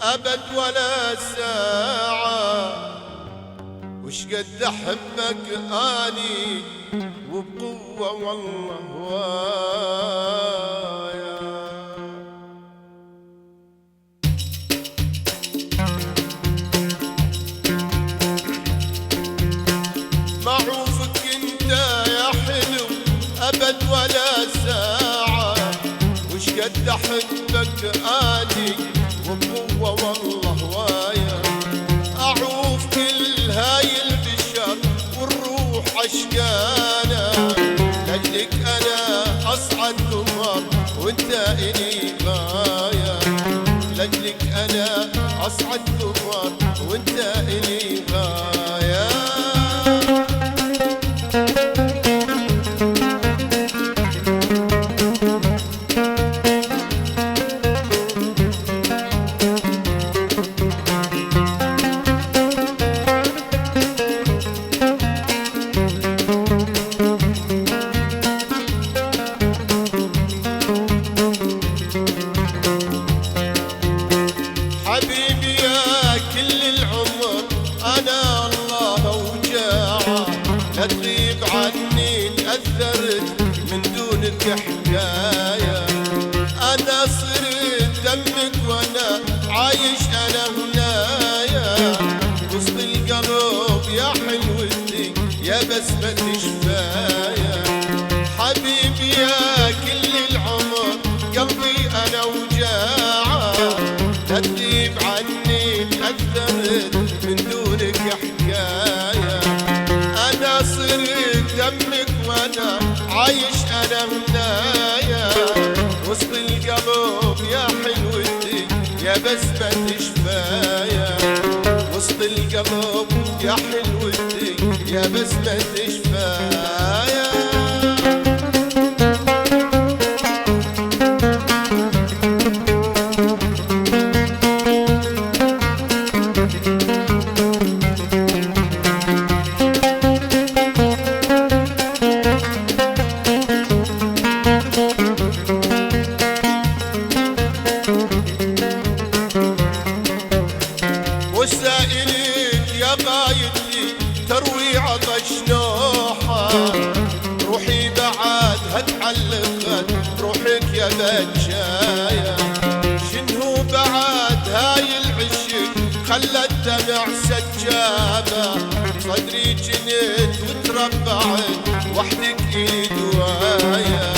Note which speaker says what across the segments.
Speaker 1: أبد ولا ساعة، وش قد أحبك أني وبقوة والله هوايا. معروفك انت يا حلو أبد ولا ساعة، وش قد أحبك أني وبقوة والله هوايا. أعوف كل هاي البشر والروح عشقانة، لأجلك أنا أصعد قمر وانت إلي غاية. لأجلك أنا أصعد قمر وانت إلي غاية. حبيبي يا كل العمر أنا الله وجاعة، لا تغيب عني تأثرت من دونك حكاية. أنا صرت دمك وأنا عايش أنا هنايا، وسط القلب يا حلوتي يا بسمة شفايا. حبيبي يا كل العمر قلبي أنا وجاعة، لا تغيب عني تأثرت من دونك حكاية. أنا صرت دمك وأنا عايش أنا هنايا، وسط القلب يا حلوتي يا بسمة شفايا. وسط القلب يا حلوتي يا بسمة شفايا. وسائلك يا غايتي تروي عطش نوحة، روحي بعد هتعلقت بروحك يا بجاية. شنو بعد هاي العشق خلت دمع سجابة، صدري جنت وتربعت وحدك إلي دواية.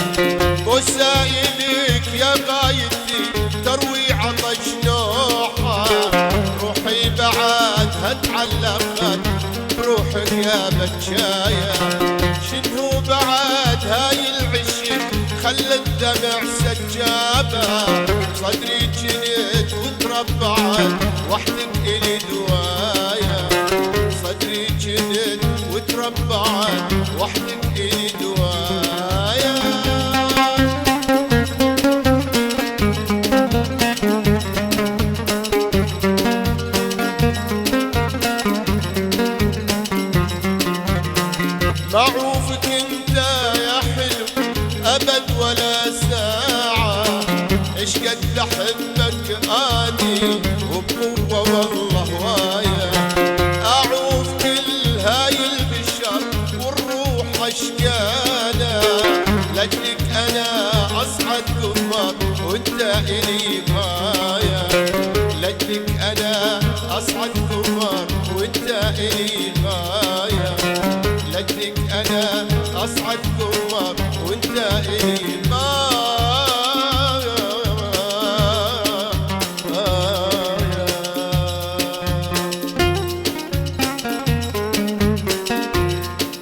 Speaker 1: وسائلك يا غايتي تروي عطش نوحة، روحي بعد هتعلقت بروحك يا بجاية. شنو بعد هاي العشق خلت دمع سجابة، صدري جنت وتربعت وحدك إلي دواية. صدري جنت وتربعت وحدك إلي دواية. معروفك انت يا حلو أبد ولا ساعة، اش قد أحبك أني وبقوة والله هواية. أعوف كل هاي البشر والروح عشقانة، لأجلك أنا أصعد قمر وانت إلي غاية. لأجلك أنا أصعد قمر وانت إلي غاية. لأجلك أنا أصعد قمر وانت إلي